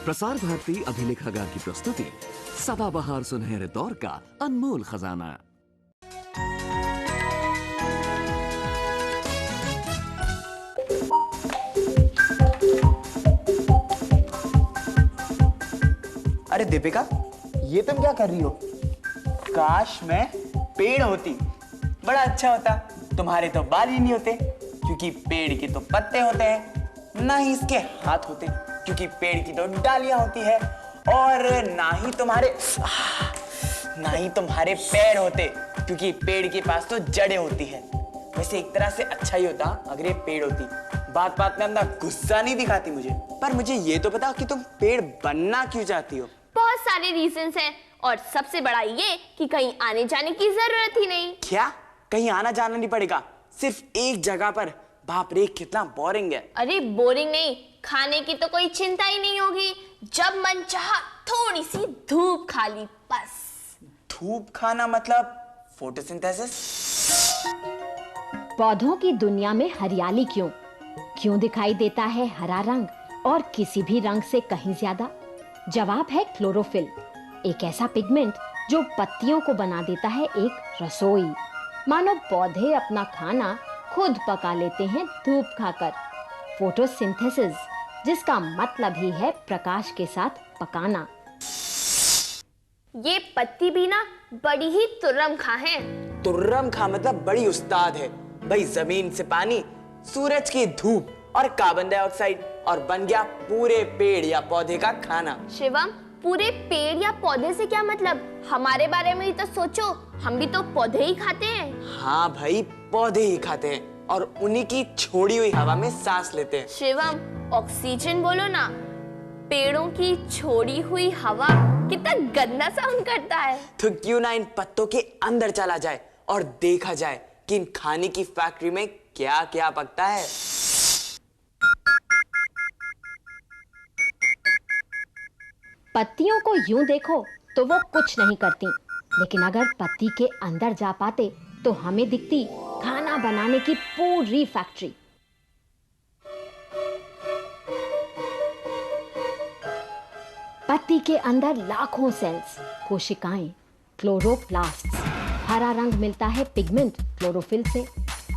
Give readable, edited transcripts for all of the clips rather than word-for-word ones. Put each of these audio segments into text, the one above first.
प्रसार भारती अभिलेखागार की प्रस्तुति सदाबहार सुनहरे दौर का अनमोल खजाना। अरे दीपिका, ये तुम क्या कर रही हो? काश मैं पेड़ होती, बड़ा अच्छा होता। तुम्हारे तो बाल ही नहीं होते क्योंकि पेड़ के तो पत्ते होते हैं, ना ही इसके हाथ होते क्योंकि पेड़ की तो डालियां होती है, और ना ही तुम्हारे पैर होते क्योंकि पेड़ के पास तो जड़ें होती है। वैसे एक तरह से अच्छा ही होता अगर ये पेड़ होती। बात बात में अपना गुस्सा नहीं दिखाती मुझे, पर मुझे ये तो बताओ कि तुम पेड़ बनना क्यों चाहती हो? बहुत सारे रीजंस हैं और सबसे बड़ा ये कि कहीं आने जाने की जरूरत ही नहीं। क्या कहीं आना जाना नहीं पड़ेगा, सिर्फ एक जगह पर? बाप रे, कितना बोरिंग है। अरे बोरिंग नहीं, खाने की तो कोई चिंता ही नहीं होगी। जब मन चाहा थोड़ी सी धूप खा ली बस। धूप खाना मतलब फोटोसिंथेसिस? पौधों की दुनिया में हरियाली क्यों दिखाई देता है हरा रंग और किसी भी रंग से कहीं ज्यादा? जवाब है क्लोरोफिल, एक ऐसा पिगमेंट जो पत्तियों को बना देता है एक रसोई। मानो पौधे अपना खाना खुद पका लेते हैं धूप खाकर। फोटोसिंथेसिस, जिसका मतलब ही है प्रकाश के साथ पकाना। ये पत्ती भी ना बड़ी ही तुर्रम खा है। तुर्रम खा मतलब बड़ी उस्ताद है भाई। जमीन से पानी, सूरज की धूप और कार्बन डाइऑक्साइड, और बन गया पूरे पेड़ या पौधे का खाना। शिवम, पूरे पेड़ या पौधे से क्या मतलब? हमारे बारे में ही तो सोचो, हम भी तो पौधे ही खाते हैं। हाँ भाई, पौधे ही खाते हैं और उन्हीं की छोड़ी हुई हवा में सांस लेते हैं। शिवम, ऑक्सीजन बोलो ना। पेड़ों की छोड़ी हुई हवा कितना गंदा साउंड करता है। तो क्यों ना इन पत्तों के अंदर चला जाए और देखा जाए कि इन खाने की फैक्ट्री में क्या क्या पकता है। पत्तियों को यूं देखो तो वो कुछ नहीं करती, लेकिन अगर पत्ती के अंदर जा पाते तो हमें दिखती खाना बनाने की पूरी फैक्ट्री। पत्ती के अंदर लाखों सेल्स, कोशिकाएं, क्लोरोप्लास्ट्स। हरा रंग मिलता है पिगमेंट क्लोरोफिल से।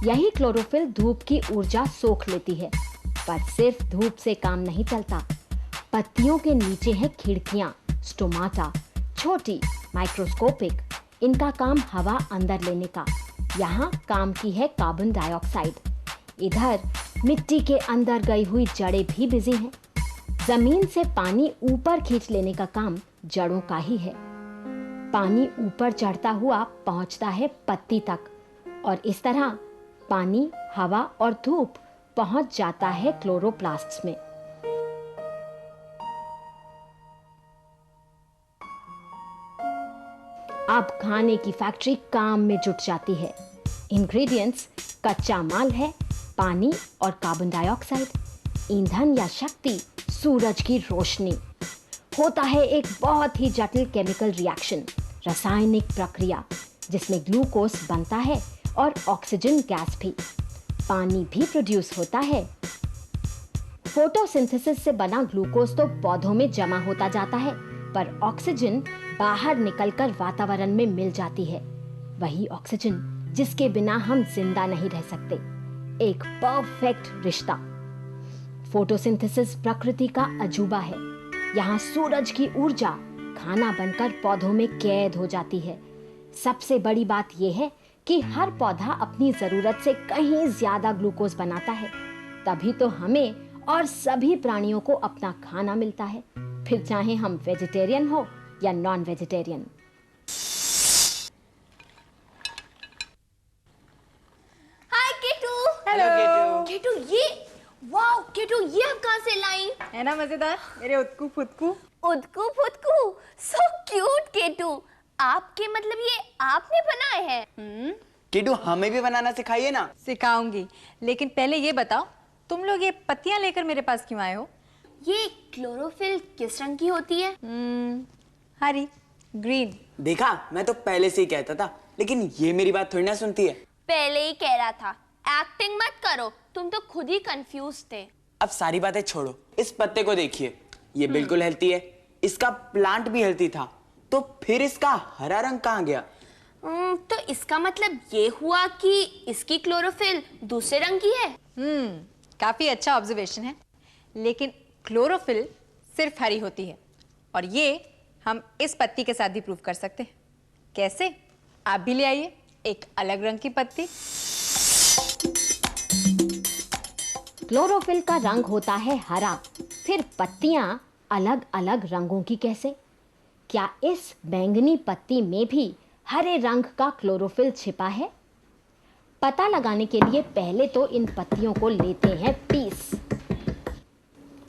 यही क्लोरोफिल धूप की ऊर्जा सोख लेती है। पर सिर्फ धूप से काम नहीं चलता। पत्तियों के नीचे हैं खिड़कियां, स्टोमाटा, छोटी, माइक्रोस्कोपिक। इनका काम हवा अंदर लेने का। यहाँ काम की है कार्बन डाइऑक्साइड। इधर मिट्टी के अंदर गई हुई जड़ें भी बिजी हैं। जमीन से पानी ऊपर खींच लेने का काम जड़ों का ही है। पानी ऊपर चढ़ता हुआ पहुंचता है पत्ती तक, और इस तरह पानी, हवा और धूप पहुंच जाता है क्लोरोप्लास्ट्स में। अब खाने की फैक्ट्री काम में जुट जाती है। इंग्रेडिएंट्स कच्चा माल है, पानी और कार्बन डाइऑक्साइड। ईंधन या शक्ति सूरज की रोशनी। होता है एक बहुत ही जटिल केमिकल रिएक्शन, रासायनिक प्रक्रिया, जिसमें ग्लूकोज बनता है और ऑक्सीजन गैस भी। पानी भी प्रोड्यूस होता है। फोटोसिंथेसिस से बना ग्लूकोज तो पौधों में जमा होता जाता है, पर ऑक्सीजन बाहर निकलकर वातावरण में मिल जाती है। वही ऑक्सीजन जिसके बिना हम जिंदा नहीं रह सकते। एक परफेक्ट रिश्ता। फोटोसिंथेसिस प्रकृति का अजूबा है। यहाँ सूरज की ऊर्जा खाना बनकर पौधों में कैद हो जाती है। सबसे बड़ी बात यह है कि हर पौधा अपनी जरूरत से कहीं ज्यादा ग्लूकोज बनाता है। तभी तो हमें और सभी प्राणियों को अपना खाना मिलता है, फिर चाहे हम वेजिटेरियन हो या नॉन वेजिटेरियन। हाय केटू। हेलो केटू, ये वाओ केटू, ये आप कहाँ से लाई? है ना मजेदार, मेरे उतकू फुतकू। उदकू फुदकू, सो क्यूट केटू। आपके मतलब ये आपने बनाए हैं? किटू, हमें भी बनाना सिखाइए ना। सिखाऊंगी, लेकिन पहले ये बताओ, तुम लोग ये पत्तियां लेकर मेरे पास क्यों आए हो? ये क्लोरोफिल किस रंग की होती है? हरी, ग्रीन। देखा, मैं तो पहले से ही कहता था, लेकिन ये मेरी बात थोड़ी ना सुनती है। पहले ही कह रहा था, एक्टिंग मत करो, तुम तो खुद ही कंफ्यूज थे। अब सारी बातें छोड़ो, इस पत्ते को देखिए, ये बिल्कुल हेल्थी है, इसका प्लांट भी हेल्थी था, तो फिर इसका हरा रंग कहाँ गया? तो इसका मतलब ये हुआ कि इसकी क्लोरोफिल दूसरे रंग की है। काफी अच्छा ऑब्जर्वेशन है, लेकिन क्लोरोफिल सिर्फ हरी होती है और ये हम इस पत्ती के साथ भी प्रूव कर सकते हैं। कैसे? आप भी ले आइए एक अलग रंग की पत्ती। क्लोरोफिल का रंग होता है हरा, फिर पत्तियां अलग अलग रंगों की कैसे? क्या इस बैंगनी पत्ती में भी हरे रंग का क्लोरोफिल छिपा है? पता लगाने के लिए पहले तो इन पत्तियों को लेते हैं पीस।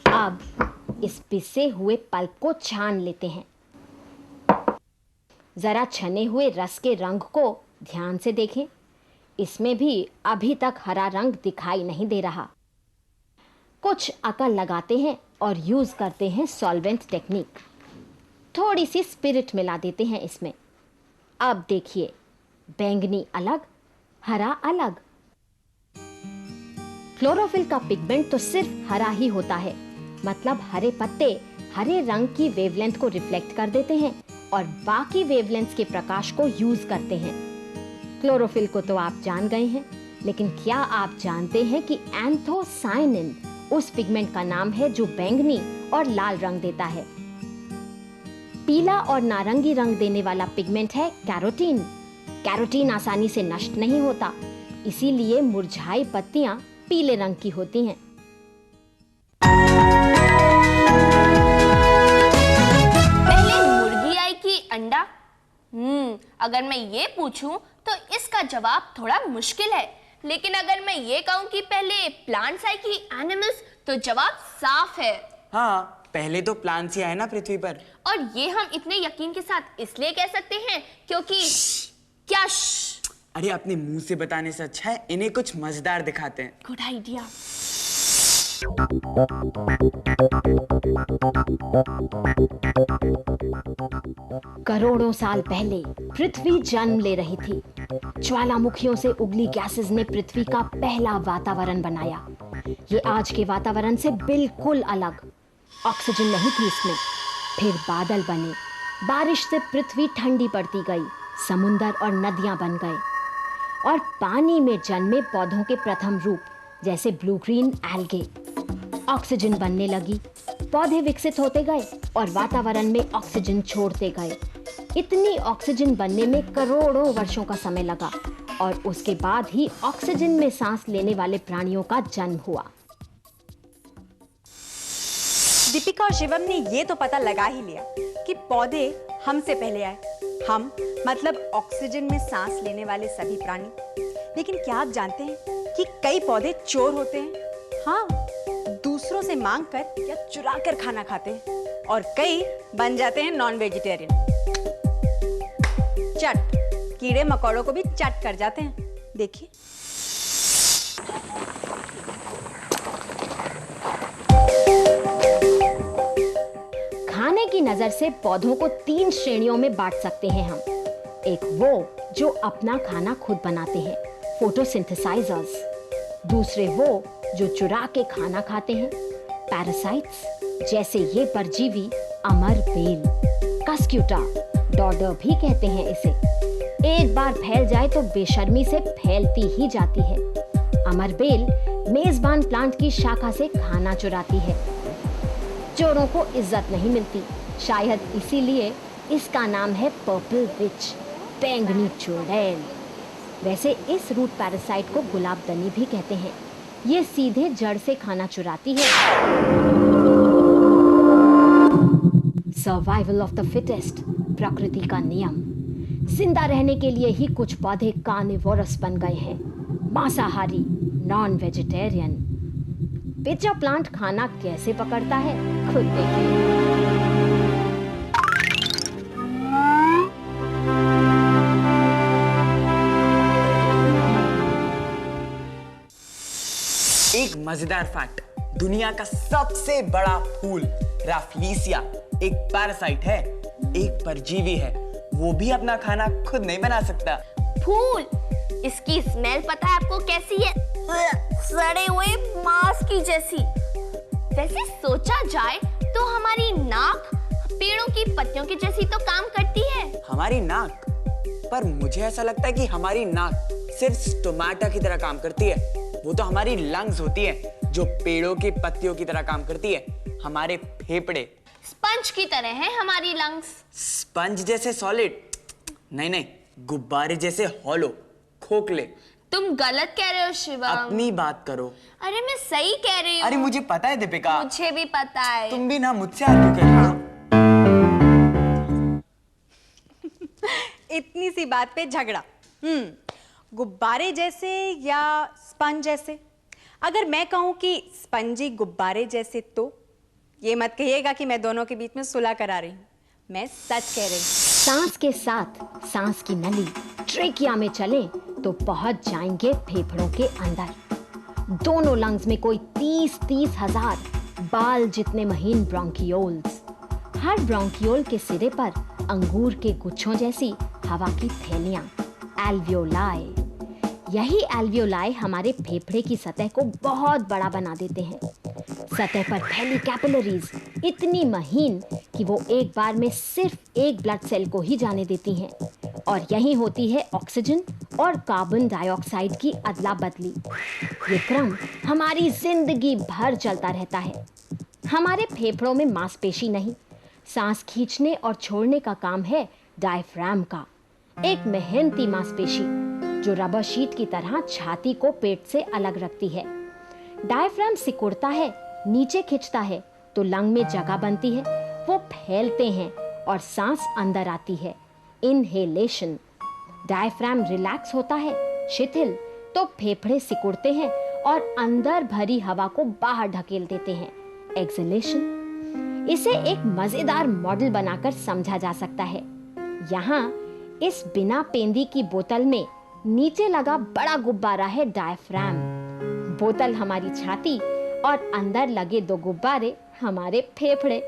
अब इस पिसे हुए पल्प को छान लेते हैं। जरा छने हुए रस के रंग को ध्यान से देखें, इसमें भी अभी तक हरा रंग दिखाई नहीं दे रहा। कुछ अकल लगाते हैं और यूज करते हैं सॉल्वेंट टेक्निक। थोड़ी सी स्पिरिट मिला देते हैं इसमें। अब देखिए, बैंगनी अलग, हरा अलग। क्लोरोफिल का पिगमेंट तो सिर्फ हरा ही होता है, मतलब हरे पत्ते हरे रंग की वेवलेंथ को रिफ्लेक्ट कर देते हैं और बाकी वेवलेंथ के प्रकाश को यूज करते हैं। क्लोरोफिल को तो आप जान गए हैं, लेकिन क्या आप जानते हैं कि एंथोसायनिन उस पिगमेंट का नाम है जो बैंगनी और लाल रंग देता है। पीला और नारंगी रंग देने वाला पिगमेंट है कैरोटीन। कैरोटीन आसानी से नष्ट नहीं होता, इसीलिए मुरझाई पत्तियां पीले रंग की होती हैं। पहले मुर्गी आई कि अंडा? अगर मैं ये पूछूं तो इसका जवाब थोड़ा मुश्किल है, लेकिन अगर मैं ये कहूं कि पहले प्लांट्स आई कि एनिमल्स, तो जवाब साफ है। हाँ, पहले तो प्लांट्स ही आए ना पृथ्वी पर। और ये हम इतने यकीन के साथ इसलिए कह सकते हैं क्योंकि क्या? अरे अपने मुंह से बताने से अच्छा है इन्हें कुछ मजेदार दिखाते हैं। Good idea. करोड़ों साल पहले पृथ्वी जन्म ले रही थी। ज्वालामुखियों से उगली गैसेस ने पृथ्वी का पहला वातावरण बनाया। ये आज के वातावरण से बिल्कुल अलग। ऑक्सीजन नहीं थी इसमें। फिर बादल बने, बारिश से पृथ्वी ठंडी पड़ती गई, समुंदर और नदियां बन गए और पानी में जन्मे पौधों के प्रथम रूप जैसे ब्लू ग्रीन एल्गे। ऑक्सीजन बनने लगी, पौधे विकसित होते गए और वातावरण में ऑक्सीजन छोड़ते गए। इतनी ऑक्सीजन बनने में करोड़ों वर्षों का समय लगा और उसके बाद ही ऑक्सीजन में सांस लेने वाले प्राणियों का जन्म हुआ। दीपिका और शिवम ने ये तो पता लगा ही लिया कि पौधे हमसे पहले आए। हम मतलब ऑक्सीजन में सांस लेने वाले सभी प्राणी। लेकिन क्या आप जानते हैं कि कई पौधे चोर होते हैं? हाँ, दूसरों से मांग कर या चुरा कर खाना खाते हैं और कई बन जाते हैं नॉन वेजिटेरियन। चट, कीड़े मकोड़ों को भी चट कर जाते हैं। देखिए, खाने की नजर से पौधों को 3 श्रेणियों में बांट सकते हैं हम। एक वो जो अपना खाना खुद बनाते हैं, फोटोसिंथेसाइजर्स। दूसरे वो जो चुरा के खाना खाते हैं, पैरासाइट्स, जैसे ये परजीवी अमर बेल, कस्क्यूटा, डॉडर भी कहते हैं इसे। एक बार फैल जाए तो बेशर्मी से फैलती ही जाती है। अमर बेल मेजबान प्लांट की शाखा से खाना चुराती है। चोरों को इज्जत नहीं मिलती, शायद इसीलिए इसका नाम है पर्पल विच, बैंगनी चुड़ैल। वैसे इस रूट पैरासाइट को गुलाबदनी भी कहते हैं। ये सीधे जड़ से खाना चुराती है। सर्वाइवल ऑफ द फिटेस्ट, प्रकृति का नियम। जिंदा रहने के लिए ही कुछ पौधे कार्निवोरस बन गए हैं, मांसाहारी, नॉन वेजिटेरियन। पिज्जा प्लांट खाना कैसे पकड़ता है, खुद देखिए। एक मजेदार फैक्ट, दुनिया का सबसे बड़ा फूल राफ्लेसिया एक पैरासाइट है, एक परजीवी है। वो भी अपना खाना खुद नहीं बना सकता। फूल, इसकी स्मेल पता है आपको कैसी है? सड़े हुए मांस की जैसी। वैसे सोचा जाए तो हमारी नाक पेड़ों की पत्तियों की जैसी तो काम करती है। हमारी नाक? पर मुझे ऐसा लगता है कि हमारी नाक सिर्फ टमाटर की तरह काम करती है। वो तो हमारी लंग्स होती है जो पेड़ों की पत्तियों की तरह काम करती है। हमारे फेफड़े स्पंज की तरह है हमारी लंग्स। स्पंज जैसे सॉलिड? नहीं, गुब्बारे जैसे हॉलो, खोखले। तुम गलत कह रहे हो शिवम। अपनी बात करो। अरे मैं सही कह रही हूँ। अरे मुझे पता है दीपिका। मुझे भी पता है। तुम भी ना मुझसे आर्ग्यू कर रही हो। इतनी सी बात पे झगड़ा। गुब्बारे जैसे या स्पंज जैसे? अगर मैं कहूं कि स्पंजी गुब्बारे जैसे तो ये मत कहिएगा कि मैं दोनों के बीच में सुलह करा रही हूं। मैं सच कह रही हूं। सांस के साथ सांस की नली ट्रेकिया में चले तो पहुंच जाएंगे फेफड़ों के अंदर। दोनों लंग्स में कोई 30-30 हजार बाल जितने महीन ब्रोंकियोल्स। हर ब्रोंकियोल के सिरे पर अंगूर के गुच्छों जैसी हवा की थैलियां, एल्वियोलाई। यही एल्वियोलाई हमारे फेफड़े की सतह को बहुत बड़ा बना देते हैं। सतह पर फैली कैपिलरीज इतनी महीन कि वो एक बार में सिर्फ एक ब्लड सेल को ही जाने देती हैं, और यहीं होती है ऑक्सीजन और कार्बन डाइऑक्साइड की अदला बदली। ये क्रम हमारी जिंदगी भर चलता रहता है। हमारे फेफड़ों में मांसपेशी नहीं, सांस खींचने और छोड़ने का काम है डायफ्राम का, एक मेहनती मांसपेशी जो रबर शीट की तरह छाती को पेट से अलग रखती है। डायफ्राम सिकुड़ता है, नीचे खिंचता है तो लंग में जगह बनती है, वो फैलते हैं और सांस अंदर आती है, इनहेलेशन। डायफ्राम रिलैक्स होता है, शिथिल, तो फेफड़े सिकुड़ते हैं और अंदर भरी हवा को बाहर ढकेल देते हैं, एक्सहेलेशन। इसे एक मजेदार मॉडल बनाकर समझा जा सकता है। यहाँ इस बिना पेंदी की बोतल में नीचे लगा बड़ा गुब्बारा है डायफ्राम। बोतल हमारी छाती और अंदर लगे दो गुब्बारे हमारे फेफड़े।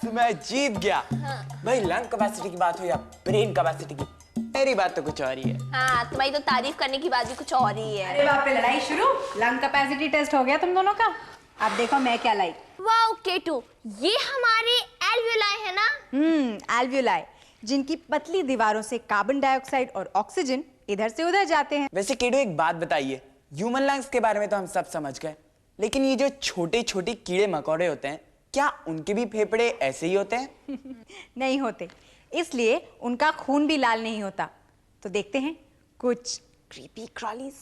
मैं जीत गया। भाई लंग कैपेसिटी की बात हो या ब्रेन कैपेसिटी की, मेरी बात तो कुछ और ही है। हाँ, तुम्हारी तो तारीफ करने की बात भी कुछ और ही है। अरे बाप रे, लड़ाई शुरू। लंग कैपेसिटी टेस्ट हो गया तुम दोनों का। अब देखो मैं क्या लाई। वाओ केटू, ये हमारे एल्वियोलाई है ना? एल्वियोलाई, जिनकी पतली दीवारों से कार्बन डाइऑक्साइड और ऑक्सीजन इधर से उधर जाते हैं। वैसे केटू एक बात बताइए, ह्यूमन लंग्स के बारे में तो हम सब समझ गए, लेकिन ये जो छोटे छोटे कीड़े मकोड़े होते हैं, क्या उनके भी फेफड़े ऐसे ही होते हैं? नहीं होते, इसलिए उनका खून भी लाल नहीं होता। तो देखते हैं कुछ क्रीपी क्रॉलीज।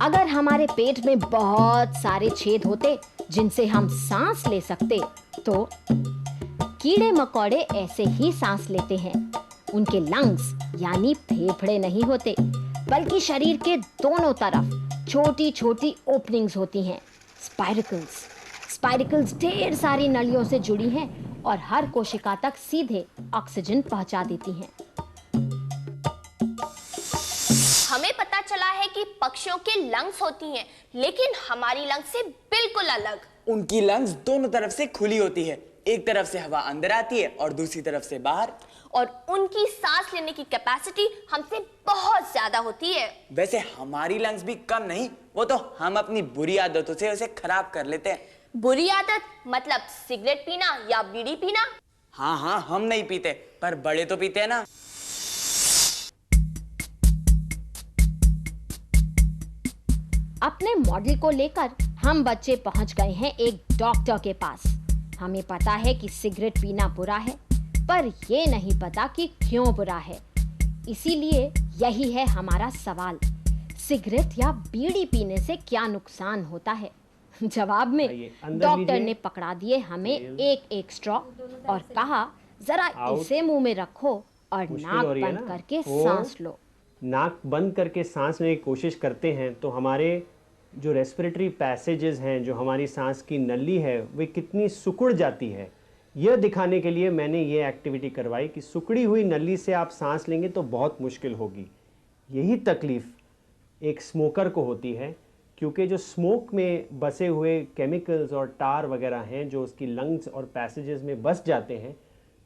अगर हमारे पेट में बहुत सारे छेद होते जिनसे हम सांस ले सकते, तो कीड़े मकोड़े ऐसे ही सांस लेते हैं। उनके लंग्स यानी फेफड़े नहीं होते, बल्कि शरीर के दोनों तरफ छोटी छोटी ओपनिंग्स होती हैं, स्पाइरकल्स। स्पाइरकल्स ढेर सारी नलियों से जुड़ी हैं और हर कोशिका तक सीधे ऑक्सीजन पहुंचा देती हैं। हमें पता चला है कि पक्षियों के लंग्स होती हैं, लेकिन हमारी लंग्स से बिल्कुल अलग। उनकी लंग्स दोनों तरफ से खुली होती है, एक तरफ से हवा अंदर आती है और दूसरी तरफ से बाहर। और उनकी सांस लेने की कैपेसिटी हमसे बहुत ज्यादा होती है। वैसे हमारी लंग्स भी कम नहीं, वो तो हम अपनी बुरी आदतों से उसे खराब कर लेते हैं। बुरी आदत मतलब सिगरेट पीना या बीड़ी पीना? हाँ, हम नहीं पीते, पर बड़े तो पीते हैं ना। अपने मॉडल को लेकर हम बच्चे पहुंच गए हैं एक डॉक्टर के पास। हमें पता है कि सिगरेट पीना बुरा है, पर ये नहीं पता कि क्यों बुरा है। इसीलिए यही है हमारा सवाल, सिगरेट या बीड़ी पीने से क्या नुकसान होता है? जवाब में डॉक्टर ने पकड़ा दिए हमें एक स्ट्रॉ और कहा, जरा इसे मुंह में रखो और नाक बंद करके सांस लो। नाक बंद करके सांस लेने की कोशिश करते हैं तो हमारे जो रेस्पिरेटरी पैसेजेस हैं, जो हमारी सांस की नली है, वे कितनी सिकुड़ जाती है, यह दिखाने के लिए मैंने ये एक्टिविटी करवाई कि सिकुड़ी हुई नली से आप सांस लेंगे तो बहुत मुश्किल होगी। यही तकलीफ़ एक स्मोकर को होती है, क्योंकि जो स्मोक में बसे हुए केमिकल्स और टार वगैरह हैं जो उसकी लंग्स और पैसेजेस में बस जाते हैं,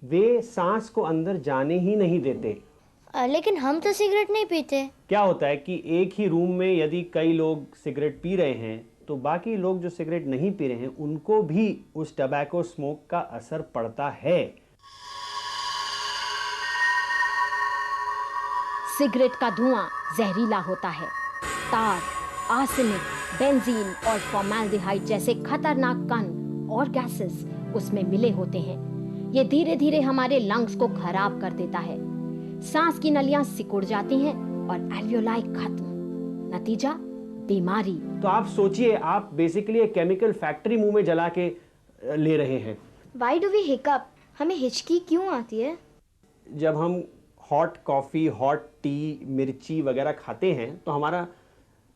वे सांस को अंदर जाने ही नहीं देते। लेकिन हम तो सिगरेट नहीं पीते। क्या होता है कि एक ही रूम में यदि कई लोग सिगरेट पी रहे हैं तो बाकी लोग जो सिगरेट नहीं पी रहे हैं उनको भी उस टबैको स्मोक का असर पड़ता है। सिगरेट का धुआं जहरीला होता है। तार, आर्सेनिक, बेंजीन और फॉर्मेल्डिहाइड जैसे खतरनाक कण और गैसेस उसमें मिले होते हैं। ये धीरे धीरे हमारे लंग्स को खराब कर देता है। सांस की नलियां सिकुड़ जाती हैं और एल्वियोलाई खत्म। नतीजा बीमारी। तो आप सोचिए, आप बेसिकली एक केमिकल फैक्ट्री मुंह में जला के ले रहे हैं। Why do we hiccup? हमें हिचकी क्यों आती है? जब हम हॉट कॉफ़ी, हॉट टी, मिर्ची वगैरह खाते हैं तो हमारा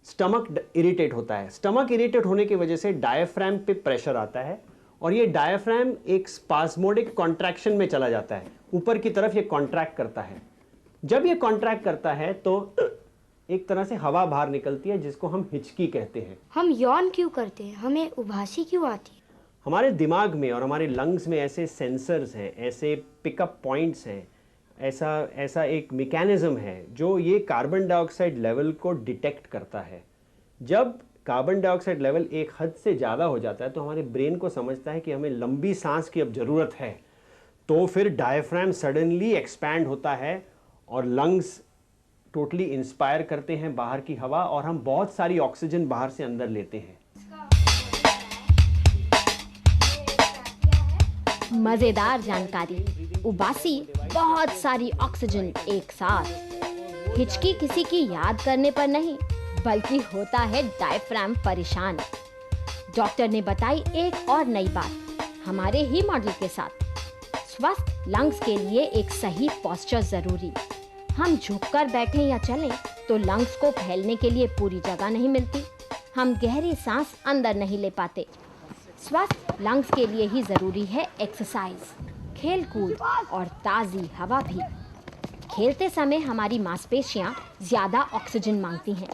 स्टमक इरिटेट होता है। स्टमक इरिटेट होने की वजह से डायफ्राम पे प्रेशर आता है और ये डायफ्राम एक स्पास्मोडिक कॉन्ट्रैक्शन में चला जाता है। ऊपर की तरफ ये कॉन्ट्रैक्ट करता है। जब ये कॉन्ट्रैक्ट करता है तो एक तरह से हवा बाहर निकलती है, जिसको हम हिचकी कहते हैं। हम यौन क्यों करते हैं? हमें उबासी क्यों आती है? हमारे दिमाग में और हमारे लंग्स में ऐसे सेंसर्स हैं, ऐसे पिकअप पॉइंट्स हैं, ऐसा एक मैकेनिज्म है जो ये कार्बन डाइऑक्साइड लेवल को डिटेक्ट करता है। जब कार्बन डाइऑक्साइड लेवल एक हद से ज़्यादा हो जाता है तो हमारे ब्रेन को समझता है कि हमें लंबी सांस की अब ज़रूरत है, तो फिर डायफ्राम सडनली एक्सपैंड होता है और लंग्स टोटली इंस्पायर करते हैं बाहर की हवा और हम बहुत सारी ऑक्सीजन बाहर से अंदर लेते हैं। मजेदार जानकारी। उबासी, बहुत सारी ऑक्सीजन एक साथ। हिचकी किसी की याद करने पर नहीं, बल्कि होता है डायफ्राम परेशान। डॉक्टर ने बताई एक और नई बात हमारे ही मॉडल के साथ। स्वस्थ लंग्स के लिए एक सही पोस्चर जरूरी। हम झुककर बैठें या चलें तो लंग्स को फैलने के लिए पूरी जगह नहीं मिलती। हम गहरी सांस अंदर नहीं ले पाते। स्वस्थ लंग्स के लिए ही जरूरी है एक्सरसाइज, खेल कूद और ताज़ी हवा भी। खेलते समय हमारी मांसपेशियां ज़्यादा ऑक्सीजन मांगती हैं।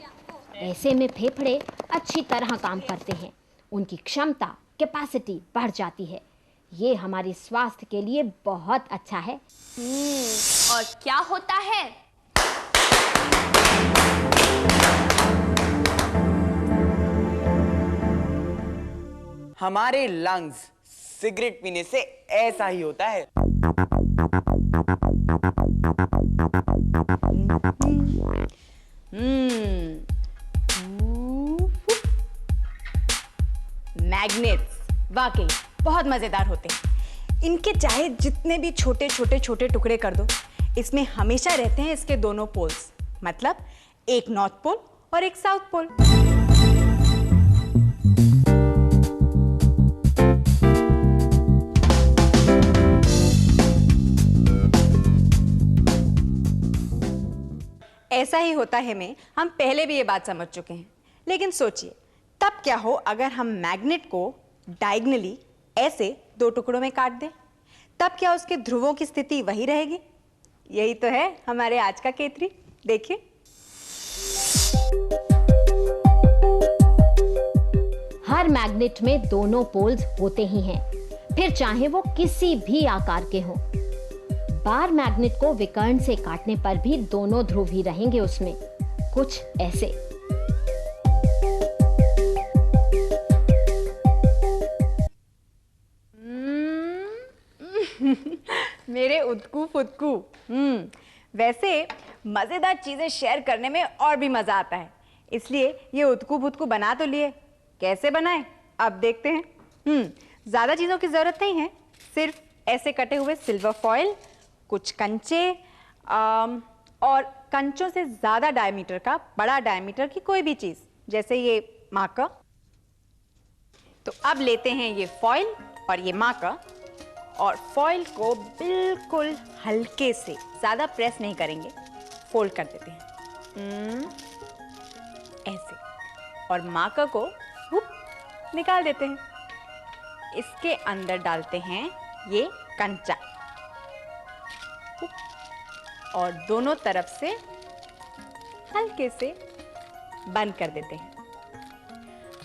ऐसे में फेफड़े अच्छी तरह काम करते हैं, उनकी क्षमता, कैपेसिटी बढ़ जाती है। ये हमारे स्वास्थ्य के लिए बहुत अच्छा है। और क्या होता है? हमारे लंग्स सिगरेट पीने से ऐसा ही होता है। मैग्नेट्स वाकई बहुत मजेदार होते हैं। इनके चाहे जितने भी छोटे छोटे छोटे टुकड़े कर दो, इसमें हमेशा रहते हैं इसके दोनों पोल्स, मतलब एक नॉर्थ पोल और एक साउथ पोल। ऐसा ही होता है में हम पहले भी ये बात समझ चुके हैं। लेकिन सोचिए, तब क्या हो अगर हम मैग्नेट को डायगनली ऐसे दो टुकड़ों में काट दें? तब क्या उसके ध्रुवों की स्थिति वही रहेगी? यही तो है हमारे आज का K3। देखिए, हर मैग्नेट में दोनों पोल्स होते ही हैं, फिर चाहे वो किसी भी आकार के हों। बार मैग्नेट को विकर्ण से काटने पर भी दोनों ध्रुव ही रहेंगे उसमें, कुछ ऐसे। मेरे उदकू फुदकू। वैसे मजेदार चीजें शेयर करने में और भी मजा आता है, इसलिए ये उदकू फुदकू बना तो लिए। कैसे बनाए अब देखते हैं। ज्यादा चीजों की जरूरत नहीं है, सिर्फ ऐसे कटे हुए सिल्वर फॉइल, कुछ कंचे और कंचों से ज्यादा डायमीटर का, बड़ा डायमीटर की कोई भी चीज, जैसे ये मार्कर। तो अब लेते हैं ये फॉइल और ये मार्कर, और फॉइल को बिल्कुल हल्के से, ज्यादा प्रेस नहीं करेंगे, फोल्ड कर देते हैं ऐसे। और माका को हुप निकाल देते हैं। इसके अंदर डालते हैं ये कंचा और दोनों तरफ से हल्के से बंद कर देते हैं।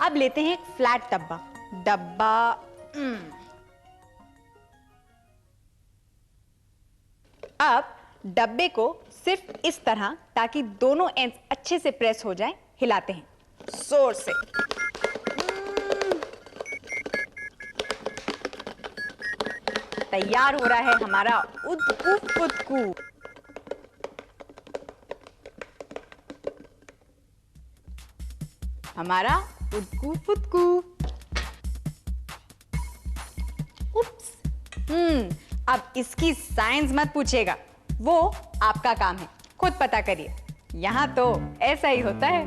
अब लेते हैं एक फ्लैट डब्बा। अब डब्बे को सिर्फ इस तरह, ताकि दोनों एंड्स अच्छे से प्रेस हो जाएं, हिलाते हैं जोर से। तैयार हो रहा है हमारा उदकू फुदकू। हमारा उदकू फुदकू। उप्स। अब इसकी साइंस मत पूछिएगा, वो आपका काम है, खुद पता करिए। यहाँ तो ऐसा ही होता है।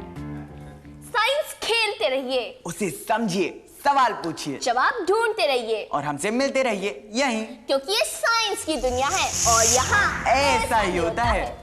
साइंस खेलते रहिए, उसे समझिए, सवाल पूछिए, जवाब ढूंढते रहिए और हमसे मिलते रहिए यहीं, क्योंकि ये साइंस की दुनिया है और यहाँ ऐसा ही होता है।